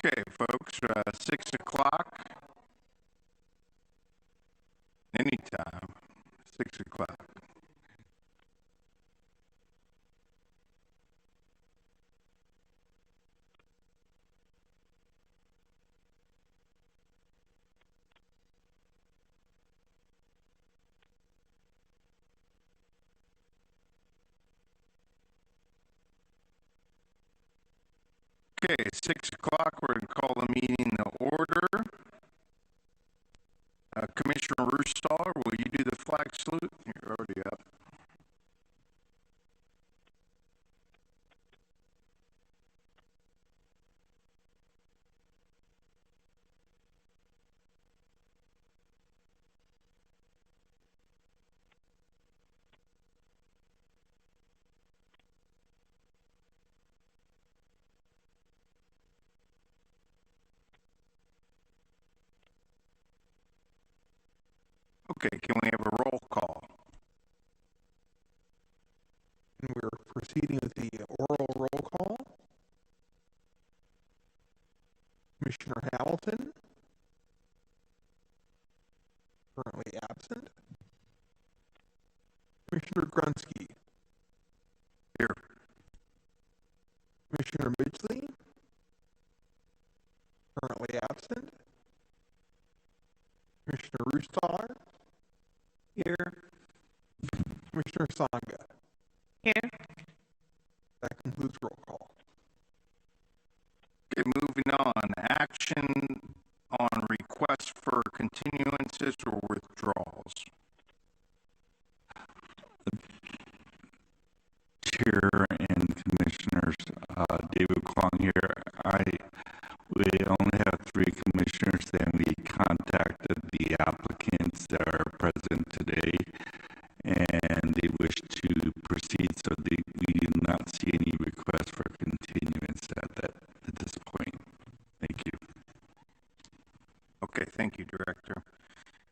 Okay, folks, 6 o'clock, anytime, 6 o'clock. Okay, 6 o'clock, we're going to call the meeting to order. Commissioner Roostaller, will you do the flag salute? You're already up. Okay, can we have a roll call? We're proceeding with the oral roll call. Commissioner Hamilton, currently absent. Commissioner Grunsky. Here. Commissioner Midgley, currently absent. Commissioner Roostaller. Here. Commissioner Sanga. Here. That concludes roll call. Okay, moving on. Action on requests for continuances or withdrawals. Chair and Commissioners, David Kwong here. We only have 3 commissioners, and we contacted the applicants that are present today, and they wish to proceed, so we do not see any request for continuance at this point. Thank you. Okay, thank you, Director.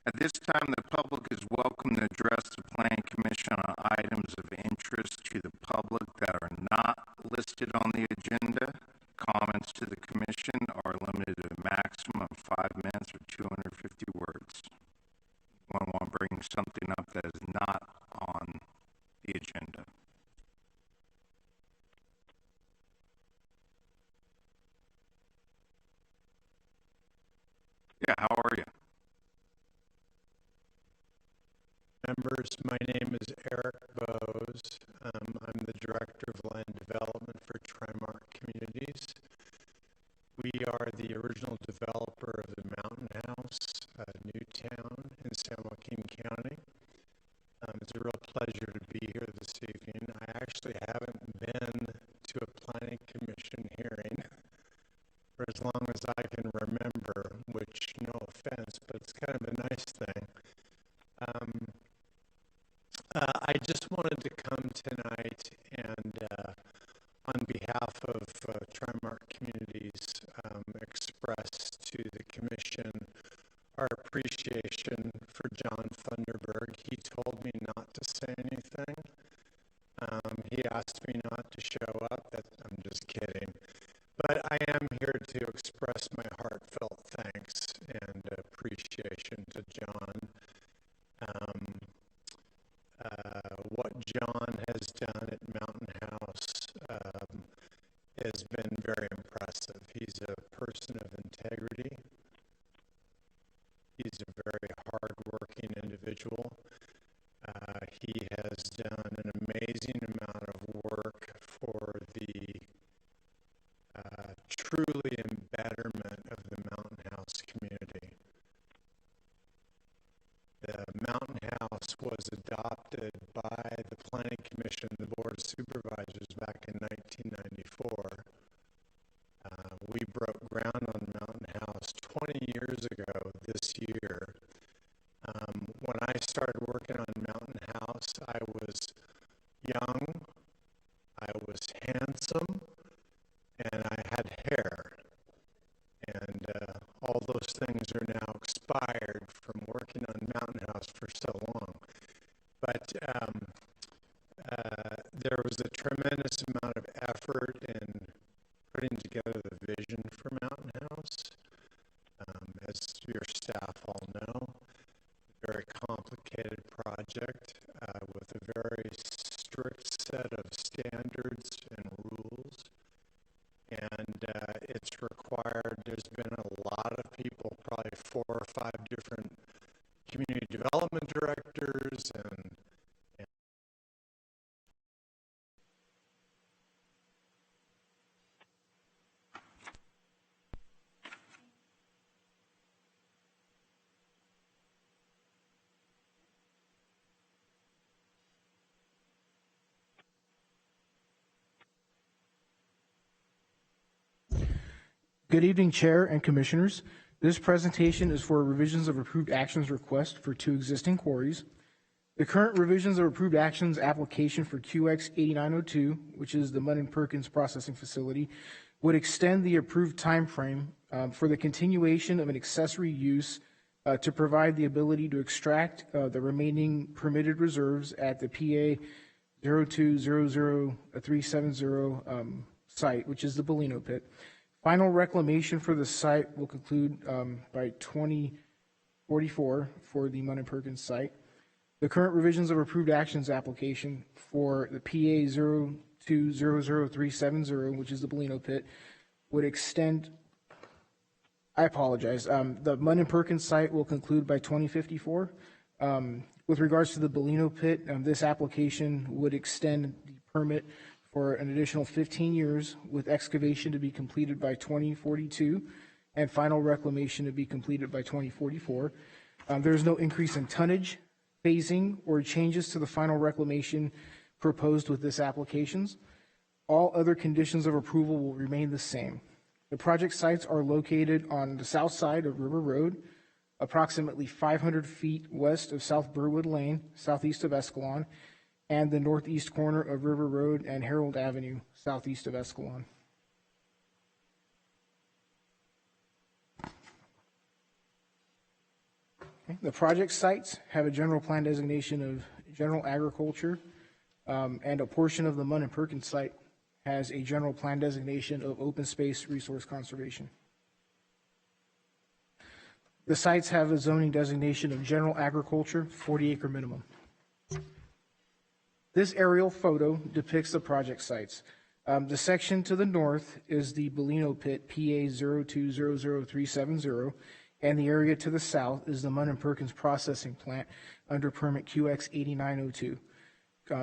At this time, the public is welcome to address the Planning Commission on items of interest to the public that are not listed on the agenda. Comments to the Commission are limited to a maximum of 5 minutes or 250 words. One want to bring something up that is not on the agenda. Yeah, how are you? Members, my name is Eric Bose. I'm the Director of Land Development for Trimark Communities. We are the original developer of the Mountain House, Newtown in San Joaquin County. It's a real pleasure to be here this evening. I actually haven't been to a Planning Commission hearing for as long as I can remember, which, no offense, but it's kind of a nice thing. I just wanted to come tonight and on behalf of Trimark Communities express to the Commission our appreciation for John Thunderberg. He told me not to say anything. He asked me not to show up. I'm just kidding. But I am here to express my heartfelt thanks and appreciation to John. What John has done at Mountain House has been very impressive. He's a person of integrity. He's a very hardworking individual. He has done an amazing amount of work for the truly embetterment of the Mountain House community. The Mountain House was adopted by the Planning Commission, the Board of Supervisors, back in 1994. We broke ground on Mountain House 20 years ago this year. When I started working on Mountain House, I was young, I was handsome, and I had hair. And all those things are now expired from working on Mountain House for so long. But there was a tremendous amount of effort in putting together the vision for Mountain 4 or 5 different community development directors and Good evening, Chair and Commissioners. This presentation is for revisions of approved actions request for 2 existing quarries. The current revisions of approved actions application for QX 8902, which is the Mud and Perkins processing facility, would extend the approved time frame for the continuation of an accessory use to provide the ability to extract the remaining permitted reserves at the PA 0200370 site, which is the Bellino pit. Final reclamation for the site will conclude by 2044 for the Mud and Perkins site. The current revisions of approved actions application for the PA 0200370, which is the Bellino pit, would extend. I apologize. The Mud and Perkins site will conclude by 2054. With regards to the Bellino pit, this application would extend the permit for an additional 15 years, with excavation to be completed by 2042 and final reclamation to be completed by 2044. There is no increase in tonnage, phasing, or changes to the final reclamation proposed with this applications. All other conditions of approval will remain the same. The project sites are located on the south side of River Road, approximately 500 feet west of South Burwood Lane, southeast of Escalon, and the northeast corner of River Road and Harold Avenue, southeast of Escalon. Okay. The project sites have a general plan designation of general agriculture, and a portion of the Mud and Perkins site has a general plan designation of open space resource conservation. The sites have a zoning designation of general agriculture, 40-acre minimum. This aerial photo depicts the project sites. The section to the north is the Bellino pit, PA 0200370, and the area to the south is the Mud and Perkins processing plant under permit QX 8902.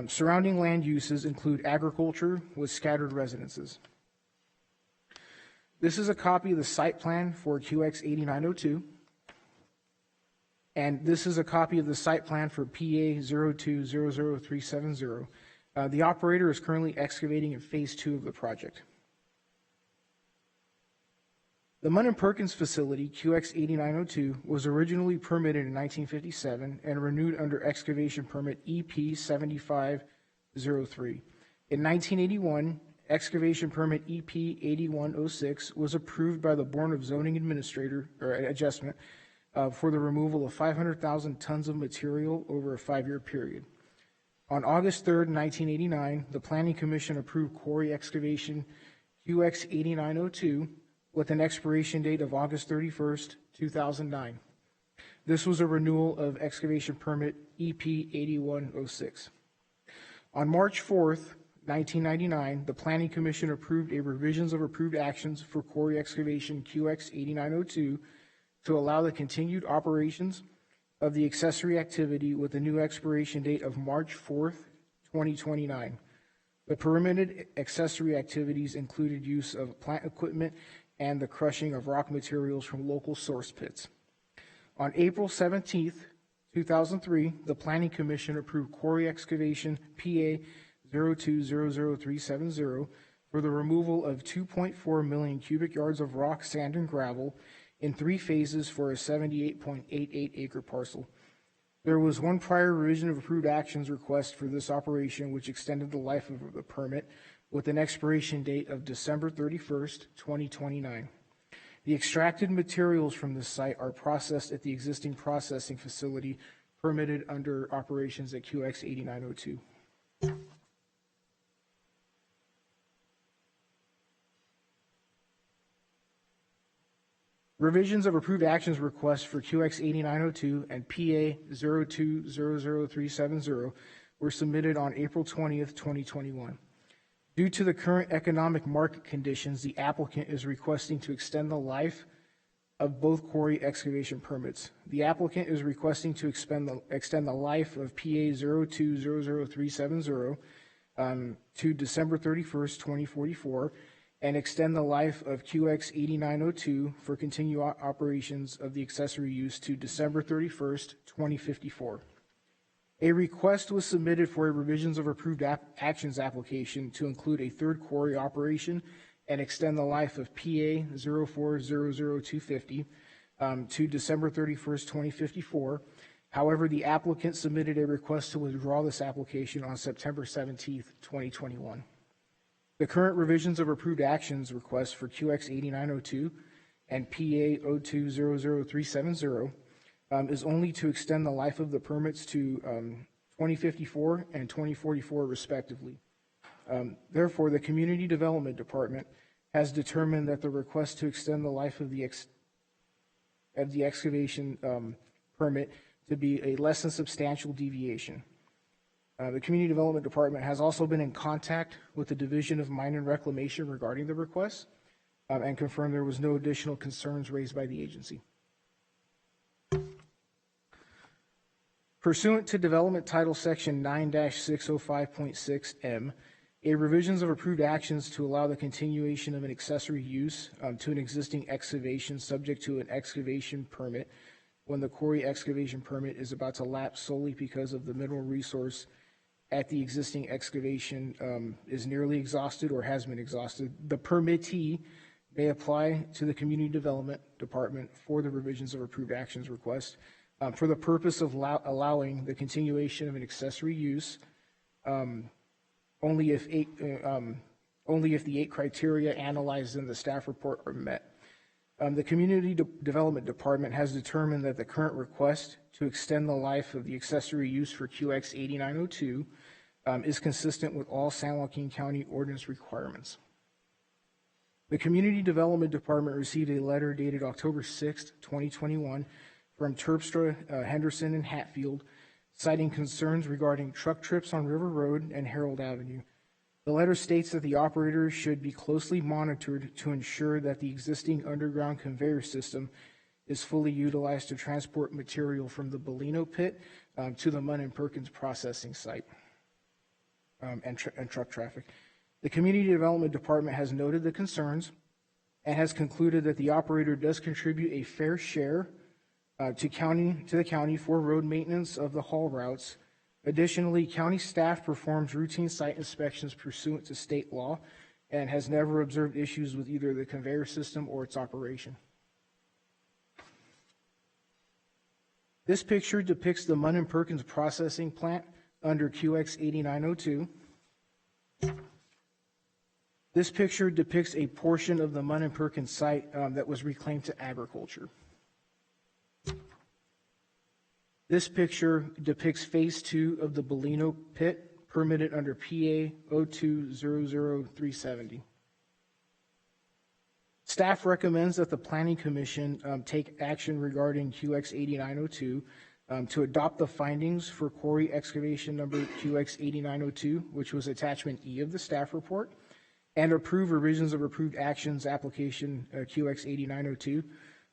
Surrounding land uses include agriculture with scattered residences. This is a copy of the site plan for QX 8902. And this is a copy of the site plan for PA 0200370. The operator is currently excavating in phase 2 of the project. The Mud and Perkins facility, QX 8902, was originally permitted in 1957 and renewed under excavation permit EP 7503. In 1981, excavation permit EP 8106 was approved by the Board of Zoning Administrator or Adjustment for the removal of 500,000 tons of material over a 5-year period. On August 3rd, 1989, the Planning Commission approved quarry excavation QX 8902 with an expiration date of August 31st, 2009. This was a renewal of excavation permit EP 8106. On March 4th, 1999, the Planning Commission approved a revisions of approved actions for quarry excavation QX 8902 to allow the continued operations of the accessory activity with a new expiration date of March 4th, 2029. The permitted accessory activities included use of plant equipment and the crushing of rock materials from local source pits. On April 17th, 2003, the Planning Commission approved quarry excavation PA 0200370 for the removal of 2.4 million cubic yards of rock, sand, and gravel in 3 phases for a 78.88 acre parcel. There was one prior revision of approved actions request for this operation, which extended the life of the permit with an expiration date of December 31st, 2029. The extracted materials from this site are processed at the existing processing facility permitted under operations at QX 8902. Revisions of approved actions requests for QX 8902 and PA 0200370 were submitted on April 20th, 2021. Due to the current economic market conditions, the applicant is requesting to extend the life of both quarry excavation permits. The applicant is requesting to extend the life of PA 02000370 to December 31st, 2044, and extend the life of QX 8902 for continued operations of the accessory use to December 31st, 2054. A request was submitted for a revisions of approved actions application to include a third quarry operation and extend the life of PA 0400250 to December 31st, 2054. However, the applicant submitted a request to withdraw this application on September 17th, 2021. The current revisions of approved actions request for QX 8902 and PA 0200370 is only to extend the life of the permits to 2054 and 2044 respectively. Therefore, the Community Development Department has determined that the request to extend the life of the excavation permit to be a less than substantial deviation. The Community Development Department has also been in contact with the Division of Mine and Reclamation regarding the request and confirmed there was no additional concerns raised by the agency. Pursuant to Development Title Section 9-605.6M, a revisions of approved actions to allow the continuation of an accessory use to an existing excavation subject to an excavation permit when the quarry excavation permit is about to lapse solely because of the mineral resource at the existing excavation is nearly exhausted or has been exhausted. The permittee may apply to the Community Development Department for the revisions of approved actions request for the purpose of allowing the continuation of an accessory use only if the 8 criteria analyzed in the staff report are met. The Community Development Department has determined that the current request to extend the life of the accessory use for QX 8902 is consistent with all San Joaquin County ordinance requirements. The Community Development Department received a letter dated October 6, 2021 from Terpstra, Henderson, and Hatfield, citing concerns regarding truck trips on River Road and Harold Avenue. The letter states that the operator should be closely monitored to ensure that the existing underground conveyor system is fully utilized to transport material from the Bellino pit to the Munn and Perkins processing site and truck traffic. The Community Development Department has noted the concerns and has concluded that the operator does contribute a fair share to the county for road maintenance of the haul routes. Additionally, county staff performs routine site inspections pursuant to state law and has never observed issues with either the conveyor system or its operation. This picture depicts the Munn and Perkins processing plant under QX 8902. This picture depicts a portion of the Munn and Perkins site that was reclaimed to agriculture. This picture depicts phase 2 of the Bellino pit permitted under PA 0200370. Staff recommends that the Planning Commission take action regarding QX 8902 to adopt the findings for quarry excavation number QX 8902, which was attachment E of the staff report, and approve revisions of approved actions application QX 8902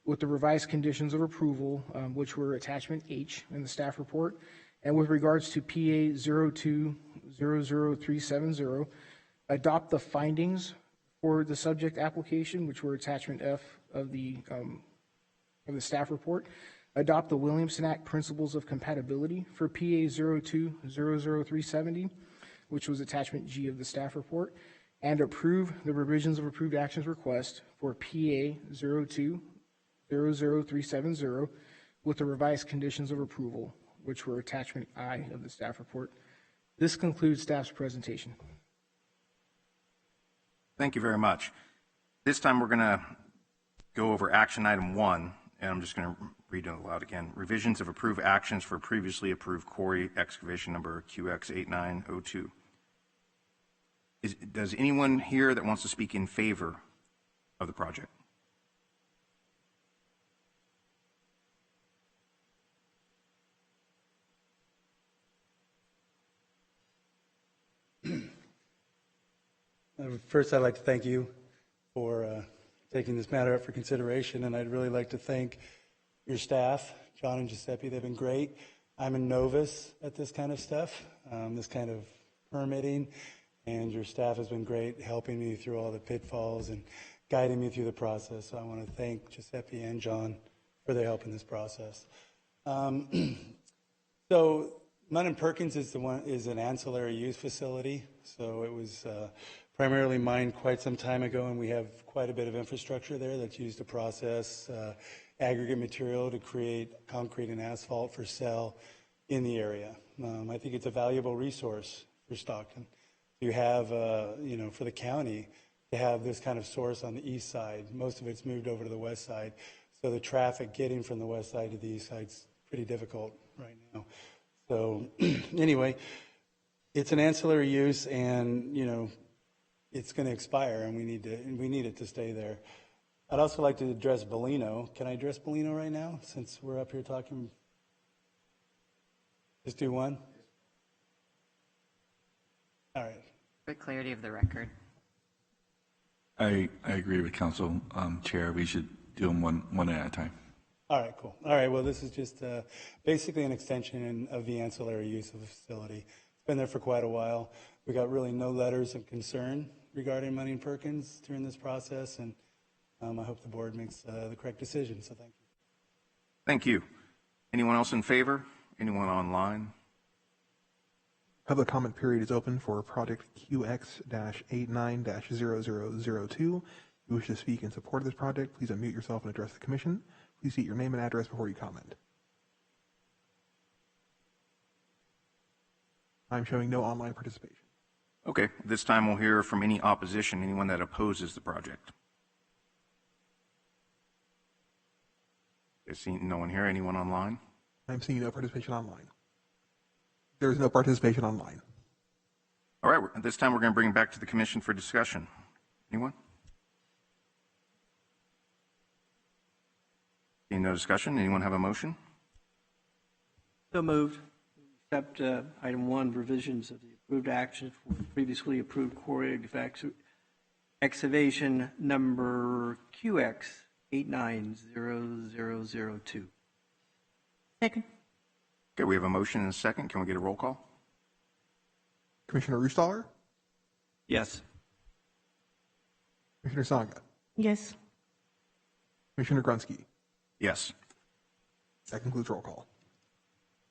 with the revised conditions of approval, which were attachment H in the staff report, and with regards to PA 0200370, adopt the findings for the subject application, which were attachment F of the staff report, adopt the Williamson Act principles of compatibility for PA 0200370, which was attachment G of the staff report, and approve the revisions of approved actions request for PA 0200370 with the revised conditions of approval, which were attachment I of the staff report. This concludes staff's presentation. Thank you very much. This time we're going to go over action item 1, and I'm just going to read it aloud again. Revisions of approved actions for previously approved quarry excavation number QX 8902. Does anyone here that wants to speak in favor of the project? First, I'd like to thank you for taking this matter up for consideration, and I'd really like to thank your staff, John and Giuseppe. They've been great. I'm a novice at this kind of stuff, this kind of permitting, and your staff has been great helping me through all the pitfalls and guiding me through the process. So I want to thank Giuseppe and John for their help in this process. So Munn & Perkins is an ancillary use facility. So it was primarily mined quite some time ago, and we have quite a bit of infrastructure there that's used to process aggregate material to create concrete and asphalt for sale in the area. I think it's a valuable resource for Stockton. You have, for the county to have this kind of source on the east side. Most of it's moved over to the west side. So the traffic getting from the west side to the east side is pretty difficult right now. So anyway, it's an ancillary use, and, it's going to expire, and we need it to stay there. I'd also like to address Bellino. Can I address Bellino right now, since we're up here talking? Just do one? All right. For clarity of the record. I agree with Council Chair. We should do them one at a time. All right, cool. All right, well, this is just basically an extension of the ancillary use of the facility. It's been there for quite a while. We got really no letters of concern regarding Munn & Perkins during this process, and I hope the board makes the correct decision, so thank you. Thank you. Anyone else in favor? Anyone online? Public comment period is open for project QX-89-0002. If you wish to speak in support of this project, please unmute yourself and address the commission. Please state your name and address before you comment. I'm showing no online participation. Okay, this time we'll hear from any opposition, anyone that opposes the project. I see no one here. Anyone online? I'm seeing no participation online. There is no participation online. All right, at this time we're going to bring it back to the commission for discussion. Anyone? Seeing no discussion, anyone have a motion? So moved. Accept item 1, revisions of the approved action for previously approved quarry excavation number QX-890002. Second. Okay, we have a motion and a second. Can we get a roll call? Commissioner Rustaller? Yes. Commissioner Sanga? Yes. Commissioner Grunsky? Yes. That concludes roll call.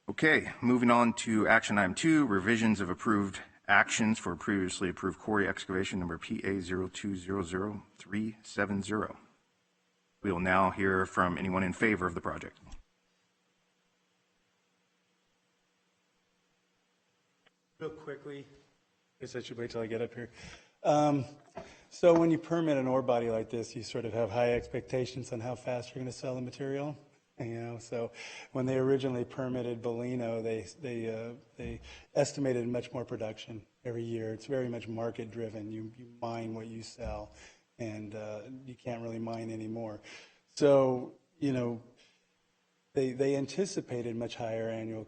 Okay, moving on to action item 2, revisions of approved actions for previously approved quarry excavation number PA0200370. We will now hear from anyone in favor of the project. Real quickly, I guess I should wait till I get up here. So when you permit an ore body like this, you sort of have high expectations on how fast you're going to sell the material. So when they originally permitted Bellino, they estimated much more production every year. It's very much market driven. You mine what you sell, and you can't really mine anymore. So they anticipated much higher annual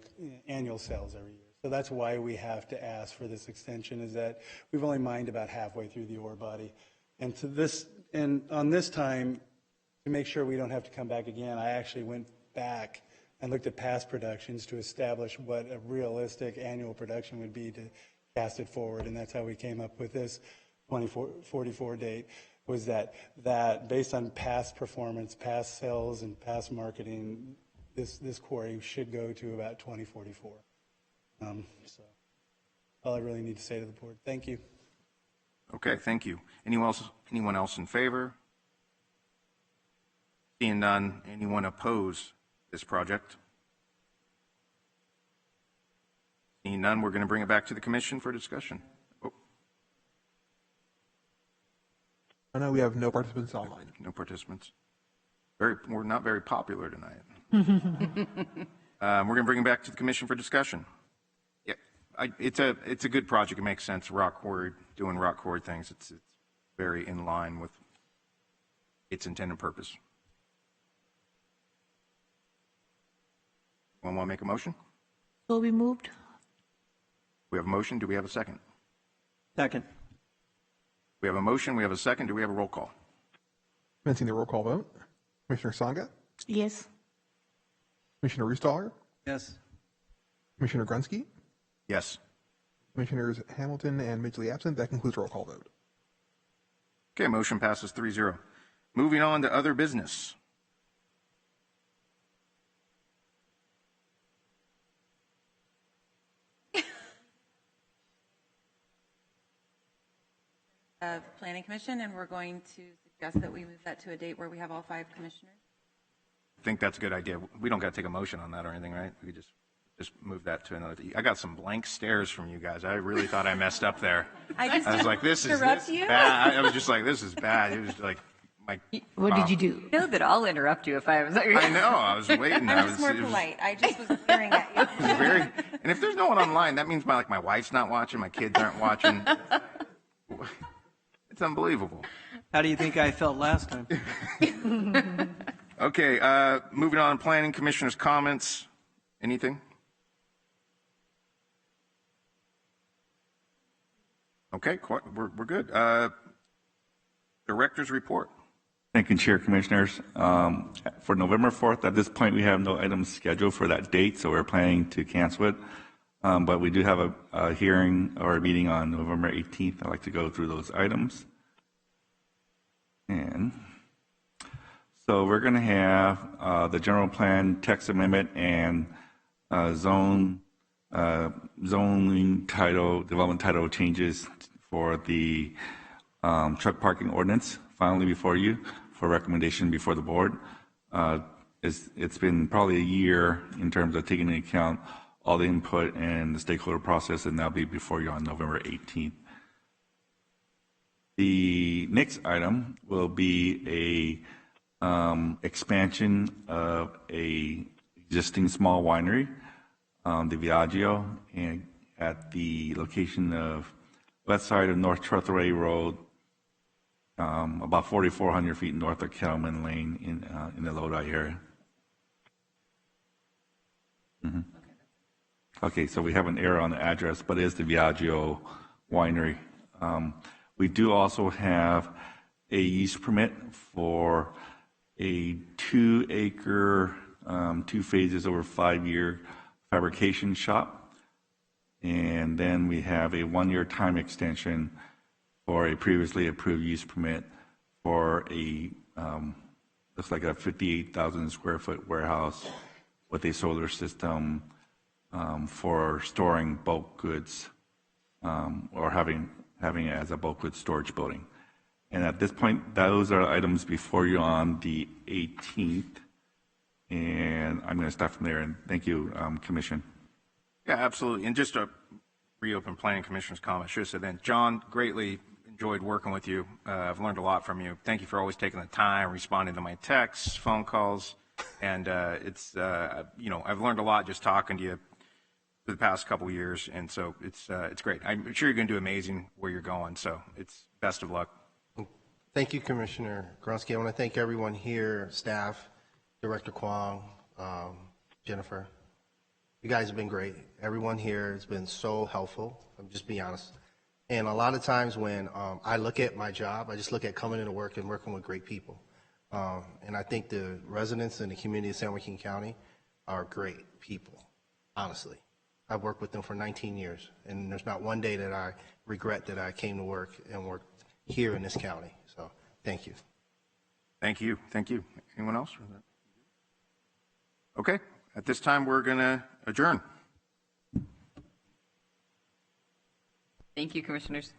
sales every year. So that's why we have to ask for this extension, is that we've only mined about halfway through the ore body. And on this time, to make sure we don't have to come back again, I actually went back and looked at past productions to establish what a realistic annual production would be to cast it forward. And that's how we came up with this 2044 date, was that based on past performance, past sales, and past marketing, this quarry should go to about 2044. So all I really need to say to the board. Thank you. Okay, thank you. Anyone else in favor? Seeing none, anyone oppose this project? Seeing none, we're going to bring it back to the commission for discussion. Oh. Oh, no, we have no participants online. No participants. We're not very popular tonight. We're going to bring it back to the commission for discussion. Yeah, it's a good project. It makes sense. Doing rock quarry things. It's very in line with its intended purpose. Anyone want to make a motion? So we moved. We have a motion. Do we have a second? Second. We have a motion. We have a second. Do we have a roll call? Commencing the roll call vote. Commissioner Sangha, Yes. Commissioner Roostaller, Yes. Commissioner Grunsky, Yes. Commissioners Hamilton and Midgley absent. That concludes roll call vote. Okay, motion passes 3-0. Moving on to other business. Of Planning Commission, and we're going to suggest that we move that to a date where we have all 5 commissioners. I think that's a good idea. We don't got to take a motion on that or anything, right? We could just move that to another. I got some blank stares from you guys. I really thought I messed up there. I was like, this is interrupt you? bad. I was just like, this is bad. It was like, my. What did you do? Know that I'll interrupt you if I was. I know. I was waiting. I'm just more polite. I just was staring at you. Very, and if there's no one online, that means my wife's not watching, my kids aren't watching. It's unbelievable. How do you think I felt last time? Okay, moving on, planning commissioners' comments. Anything? Okay, we're good. Director's report. Thank you, Chair, Commissioners. For November 4th, at this point, we have no items scheduled for that date, so we're planning to cancel it. But we do have a hearing or a meeting on November 18th. I'd like to go through those items. And so we're going to have the general plan text amendment and zoning title, development title changes for the truck parking ordinance finally before you for recommendation before the board. It's been probably a year in terms of taking into account all the input and the stakeholder process, and that'll be before you on November 18th. The next item will be a expansion of a existing small winery, the Viaggio, and at the location of west side of North Trotteray Road, about 4,400 feet north of Kelman Lane in the Lodi area. Okay, so we have an error on the address, but it is the Viaggio Winery. We do also have a use permit for a 2-acre, 2 phases over 5-year fabrication shop. And then we have a 1-year time extension for a previously approved use permit for a, looks like a 58,000 square foot warehouse with a solar system for storing bulk goods or having it as a bulk goods storage building. And at this point, those are items before you on the 18th. And I'm going to start from there. And thank you, Commission. Yeah, absolutely. And just to reopen planning commissioner's comment, I should have said then, John, greatly enjoyed working with you. I've learned a lot from you. Thank you for always taking the time, responding to my texts, phone calls. And it's, I've learned a lot just talking to you for the past couple of years. And so it's great. I'm sure you're going to do amazing where you're going. So it's best of luck. Thank you, Commissioner Grunsky. I want to thank everyone here, staff, Director Kwong, Jennifer. You guys have been great. Everyone here has been so helpful. I'm just being honest. And a lot of times when I look at my job, I just look at coming into work and working with great people. And I think the residents in the community of San Joaquin County are great people, honestly. I've worked with them for 19 years, and there's not one day that I regret that I came to work and worked here in this county. So thank you. Thank you. Thank you. Anyone else? Okay. At this time, we're going to adjourn. Thank you, commissioners.